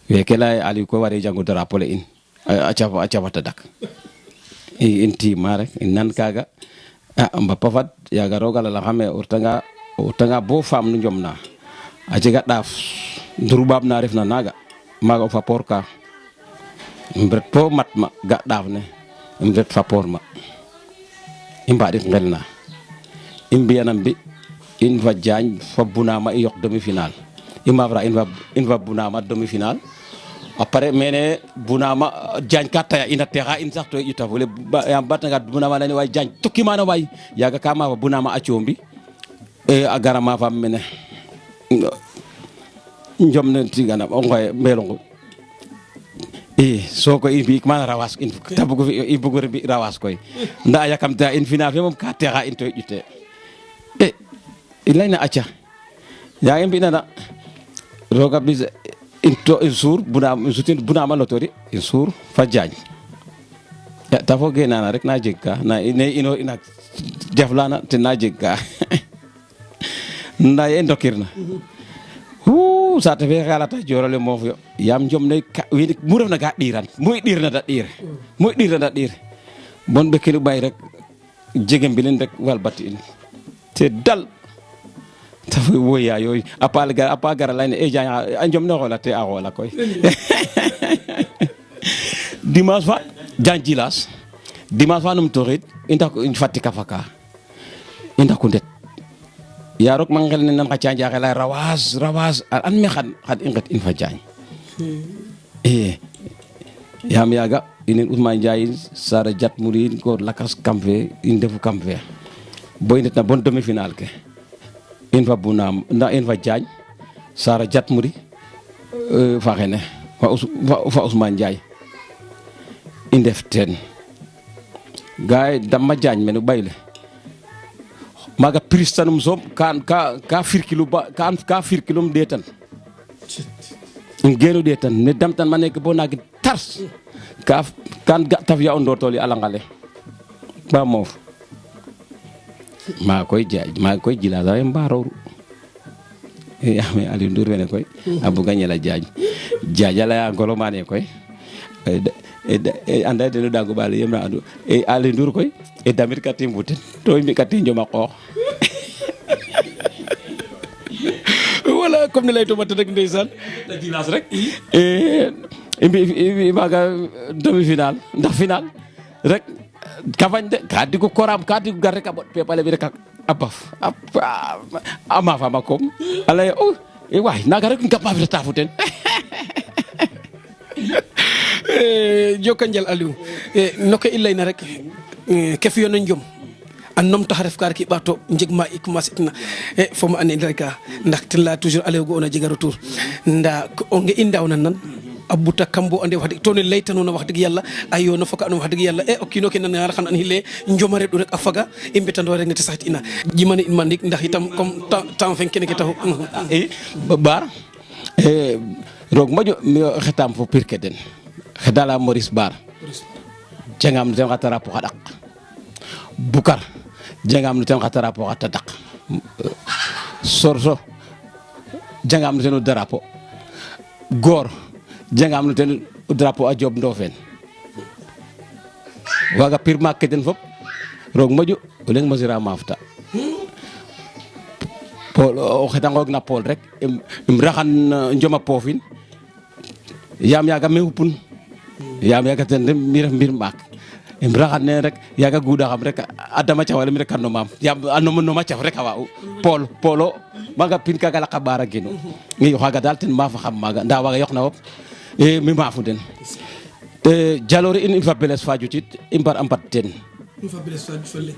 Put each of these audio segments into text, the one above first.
weke lay ali ko wari jangu drapeau le in a cafata dak in tima rek in nan kaga mbapa fad yaga roga la xame urtanga bo faam nu njomna a jega ɗaaf ndurubaab na refna naga maga o fapoor ka im ret po mat ma ga ɗaaf ne im ret fapoor ma i mbaɗit ngel na i mbiyanam bi in fa Diagne fa bunama i yoq demi final i mafra in fa bunama demi final après mene bunama Diagne ka taya ina texa in sax to i ƴutafule yam batanga bunama leyne way Diagne tukki mana way yaga ka mafa bunama a coombi a gara mafam mene njom ne tigana o ngoye mbelongu soko i mbi'ik mana rawas in ta bugu i bugu mbi rawas koy nda yakamta in final fe moom ka texa in to i ƴute i layna aca ya i mbi'nana roga bis in suur sutin bunama lotori in suur fa Diagne ta foge nana rek na jeg ka ne ino ina jaflana ten na jeg ka nda ye ndokirna saate fe xalata jorole moof yo yaam njom ne wiin mu refna ga ɗiran mu i ɗirna da ɗir bon ɓekelu ɓay rek jege mbilin rek walbati in te dal ta fo woya yooyu a pa gara layne Diagne a njom ne xoola te a xoola koy dimanche fa Diagne Djilas dimanche fa num toxid i ndako Fatick a faka i ndako ndet ya rok ma ngel ne nan xa canjaxe lay rawas an me xan i nget in fa Diagne yaam yaga inen Ousmane Ndiaye Sara Diat Mouri ko lakas kam fe in ndefu kam fe bo i ndetna bon demi final ke in fa bunam nda in fa Diagne Sara Diat Mouri fa xene fa Ousmane Ndiaye i ndef teen gaay damma Diagne mene ɓayle maga pristanum soom ka firkilu ka firkilum ɗeetan um geenu ɗeetan ne damtan ma neke bo naagi tars kan ga ta fiya o ndotoli a langale ba moof maga koy Djilas a mbaroru yame Aliou Ndour fene koy a buga ñela Diagne a leya ngolo mane koy anda deno dago ɓaale yem na andu Aliou Ndour koy damit ka te mbuten to i mbi ka te njoma qoox voilà comme ne leytuma ten rek ndeysaan Djilas rek i mbi maaga demi final ndax final rek ka fañ de ka digu koram ka digu gar rek a ɓoɗ pepale bi rek a baf a mafama koom a leye waay naga rek ngap mafita fu ten joko njal Aliou no ke i layna rek ke fiyona njom a numtaxa ref ka rek i ɓaato njeg ma i commencer itna fo ma ande rek ndax ten leya toujours Aliou ga'ona jega retour nda o nge i ndaawna nan a buta kam bo ande wax dëgg to ne laytanona wax dëgg yàlla a yoona fo ka andona wax dëgg yàlla o kiino ke nanena xan an xile njoma reɗ'u rek a faga i mbetando rek ne te saxit ina jimane in ma ndik ndax itam comme temps fe kene ke taxu Bar roog moƴo mi xetam fo pir ke den xedala Maurice Bar jangam ten xa tarapo xa ɗaq Bukar jangam ten xa tarapo xa tadak Sorso jangam ten o drapeau Gor jangam ten o drapeau a Diop Ndofene waga pir maak ke den fop roog moƴu o leŋ mosira maafta o xetangoog na Paul rek im raxan njoma poofin yaam yaga me xupun yaam yaga ten mi ref mbir maak im raxan ne rek yaga guɗaxam rek a dama cawale mi rek a nomaam yaam a noma caf rek a wa'u Polo maga pin kaga laqa ɓaara genu i o xaaga daal ten maafaxam maaga nda waaga yoqna fop mi maafu den jaloore in fa Blaise Fadiouth it i mbar a mbat teen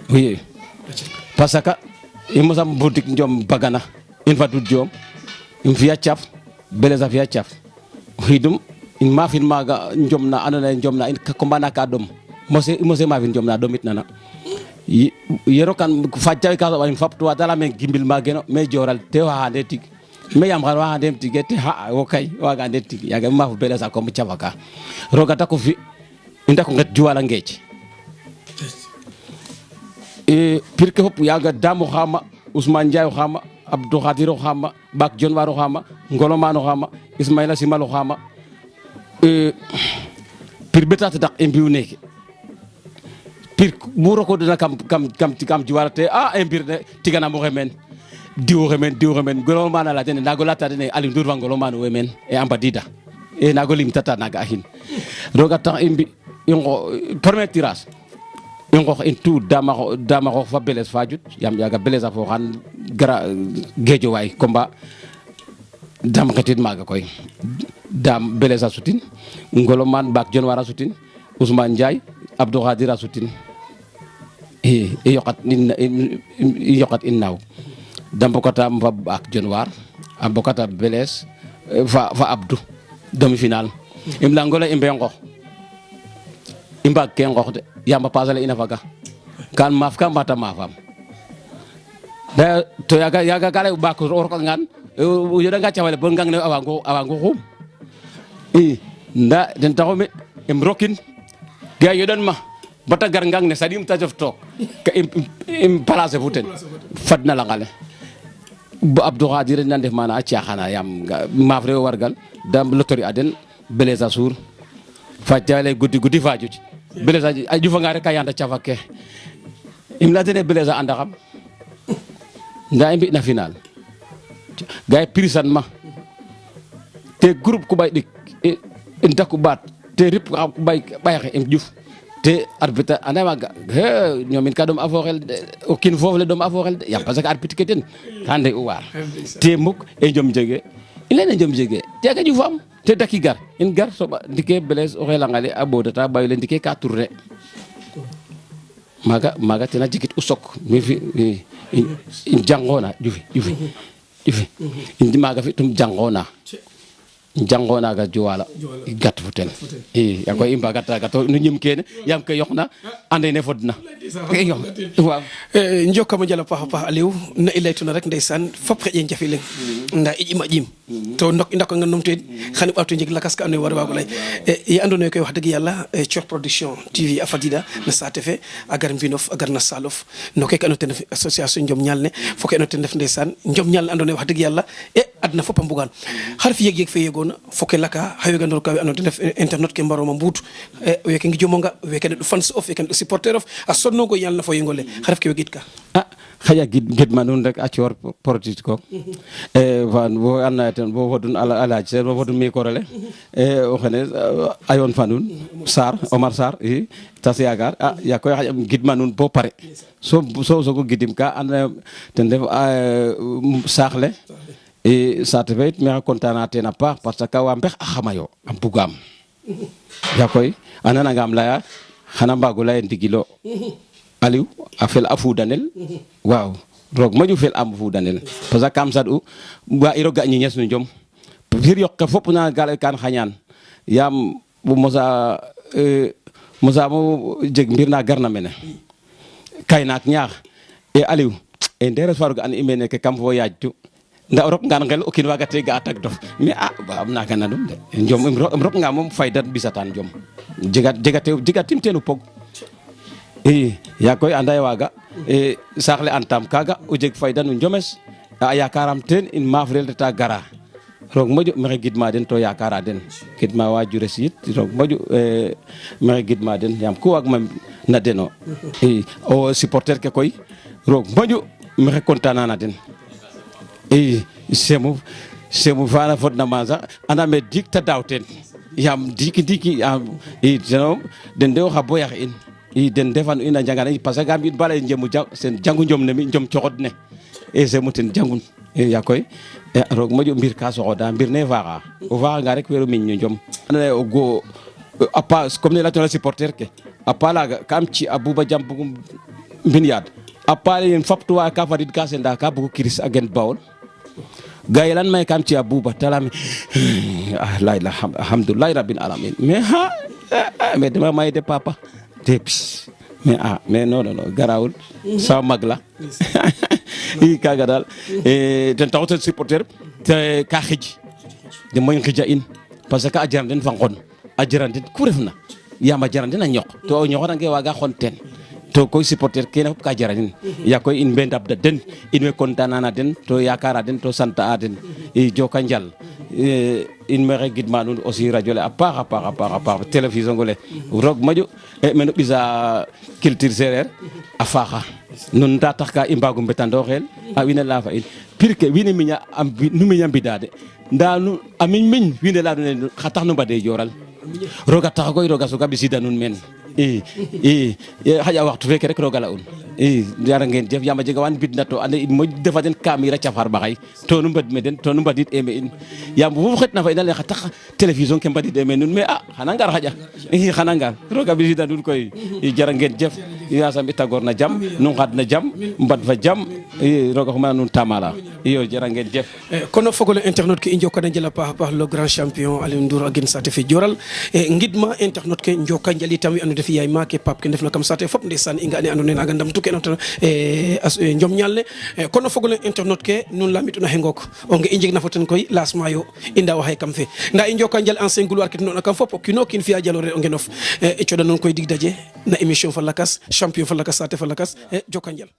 oui parce que i mosam mbudik njom bagana in fa Doudou Diom im fi'a caf Blaise a fi'a caf xidum in maafin maaga njom na andoona yee njom na in combat na ka ɗom mose maafin njom na ɗomit nana yero kan fajawe ka soɓa in faptuwa ta layame gimbil ma geno me joral te waxande tig me yaam xar waxandem tige te wo kay waga ande tig yaga mi maafu Blaise a comme cafa ka roga tako fi i ndako nget juwala ngeec pir ke fop yaga Dame oxama Ousmane Ndiaye oxama Abdou Khadir oxama Ɓak Dione War oxama Ngolo Man oxama Ismaila Simal oxama pir betata dak e mbiw neke pir mu rokodona kam jiwarate e mbir ne tiganam oxe meen diw oxe meen ngolo mana la dene nago lata dene Aliou Ndour fa ngolo mana we meen e a mbadida e nago lim tata naga axin roga tax i mbi premier tirage i nqoox in tout dama xoox fa Blaise Fadiouth yaam yaga Blaise a fooxan gara Guédiawaye combat dam xetit maaga koy dam Blaise a sutin ngolo man Mbak Dione War a sutin Ousmane Ndiaye Abdou Khadir a sutin i yoqat in naaw da mbokata fa Mbak Dione War a mbokata Blaise fa Abdou demi-finale im leya ngolo i mbee nqoox i mbaag ke nqoox de yaam a pasale ina faga kan maaf ka mbata maafam da to yaga ka lay ɓaak o rokangaan o yoɗanga cafale bo ngang ne a waango xuum i nda den taxu mi im rokin ga yoɗan ma bata gar ngang ne saɗim ta jof took ka im placer fu ten fadna langale bo Abdou Khadir na ndef mana a caaxana yaam maaf re o wargal da lotori a den Blaise a suur facale guddi Fadiouth Blaise a ƴufanga rek a yanda cafak ke im leya dene Blaise a anda xam nda i mbi'na final ga i prisan ma te groupe ku ɓay ɗik in taku ɓaat te rip xa ɓay ɓayaxe im ƴuf te arbitre anda maga ñoomin ka ɗom a fooxel o kiin foof le ɗom a fooxel de yaam parce que arbitre ke ten ka ndey u waar te muk e njom jege i leyne njom jege jaga ƴufam te daki gar in gar soɓa ndike Blaise o xelangale a ɓodata ɓayo le ndike ka tourner maga tena jegit u sok mi fi in jangona ƴufi maga fi tum jangona ga Joala gat fo ten i ya koy i mbaga taga to nu ñim kene yaam ke yoqna ande ne fodna waaw njokama njal a paax a paax Aliou na i leytuna rek ndeysaan fop xeƴe njafi leŋ nda i ƴim a ƴiim to i ndako nga num teen xan i ɓaato jeg lakas ka andoona yee war waago lay ye andoona yee koy wax dëgg yàlla Thiokh Production TV a fadida no saate fe a gar mbinof a gar na Salof no keke andoona yee ten ref association Njom Ñaal ne fo ke andoona yee ten ref ndeysaan Njom Ñaal ne andoona yee wax dëgg yàlla adna fop a mbugaan xar fi yeg fe yegoona fo ke laka xa wegandoor ka we andoona yee ten ref internet ke mbarooma mbuut weke ngijomonga weke ndeɗ fans of weke ndeɗ supporter of a sonnoogo yaal na fo yengole xa ref ke wegit ka xaƴa gidma nuun rek a coor produit ko bo andoona yee ten bo fodun a laaj sen bo fodun micro le o xene a yoon fa nuun Omar Sarr i tas yaakaar ya koy xaƴa gidma nuun bo pare so sogo gidim ka andoona yee ten ref saax le i saate fe it maxey content na ten a paax parce que wa mbex a xamayo a mbugaam ya koy a nanangaam laya xana mbaago lay ndigilo Aliou a fel a fudanel waaw roog moƴu fel am fudanel parce que kam saɗ'u wa iro ga ñiñes no njom fir yoq ke fop na ga kan xañaan yaam mosaamo jeg mbir na garna mene kaynaak ñaax e Aliou e nderes fa roog an i mene ke kam fo yaajtu nda o rok ngaan ngel o kiin waaga te ga a tag dof mais am naga nanum de njom im rok nga moom fayda mbisatan njom jegatim teen o pog i ya koy anda ye waaga saax le antam kaga o jeg fayda no njomes a yakaram teen in maaf rel reta gara roog moƴu maxey gidma den to yakara den gidma wajures yit roog moƴu maxey gidma den yaam ku waag ma na deno i o supporter ke koy roog moƴu maxey content na den i semu fana fodna ma sax andame dik ta daaw teen yaam ndiki i teno den de oxa boyax in i den defan ina njangana parce que kam it bala njemu sen jangu njom ne mi njom coxod ne e semu ten jangun ya koy roog moƴu mbir ka soxoda mbir ne faaxa o faaxanga rek wero miñ no njom anda ye o go a pa comme ne latona supporter ke a pa laga kam ci a Bouba Jam bugum mbin yaad a pa yen faptuwa ka fadid ka senda ka bugu kiris a gen Bawol ga yelan may kam ci a Bouba talami layla alhamdulillahi rabbil alamin mais dama may de papa depis mais non garawul sa mag la i kaga daal ten taxu ten supporter te ka xij de moy xija in parce que a jaran den fa ngon a jaran den ku refna yaam a jaran den a ñoq to o ñoxorange waaga xon ten to koy supporter kene fop ka jaranin ya koy in mbay ndabda den in way content na den to yakara den to sant a den i joka njal in maxey gidma nuun aussi radio le a paax a paax télévision ngole roog moƴu meno ɓisa culture sereer a faaxa nun nda tax ka i mbago mbetandooxel a wiin we leya fa in pire que wiin we nu miña mbida de nda nu a miñ wiin we leya nuun xa tax nu mbade joral roga tax koy roga soga ɓisida nuun meen i xaƴa waxtu feke rek roga la'un i jara ngeen jëf yaam a jega waan mbidna to ande in moƴ defa den kamira caf xarɓaxay to nu mbad me den to nu mbadid e me in yaam fu xetna fa ina lay xa tax télévision ke mbadid e me nuun mais xana ngar xaƴa i xana ngar roga ɓisida nuun koy i jara ngeen jëf yasam i tagoor na jam nu ngad na jam mbad fa jam i roga xumana nuun tamala iyo jara ngeen jëf kono fogole internet ke i njokana njal a paax le grand champion Aliou Ndour a gen saate fe Dioral ngidma internet ke njoka njal itam wi ando def yaay ma ke Pape ke ndefna kam saate fop ndeysaan i nga ane ando naye naga ndam tuke njom ñal ne kono fogole internet ke nun lamituna hengok onge i njeg na fo ten koy lancement yo i ndawa xay kam fe nda i njoka njal ancien gloire ke tenoona kam fop o kiino kiin fiya jaloore o ngenof i coɗa nuun koy dig daje na émission fa lakas champion fa lakas saate fa lakas joka njal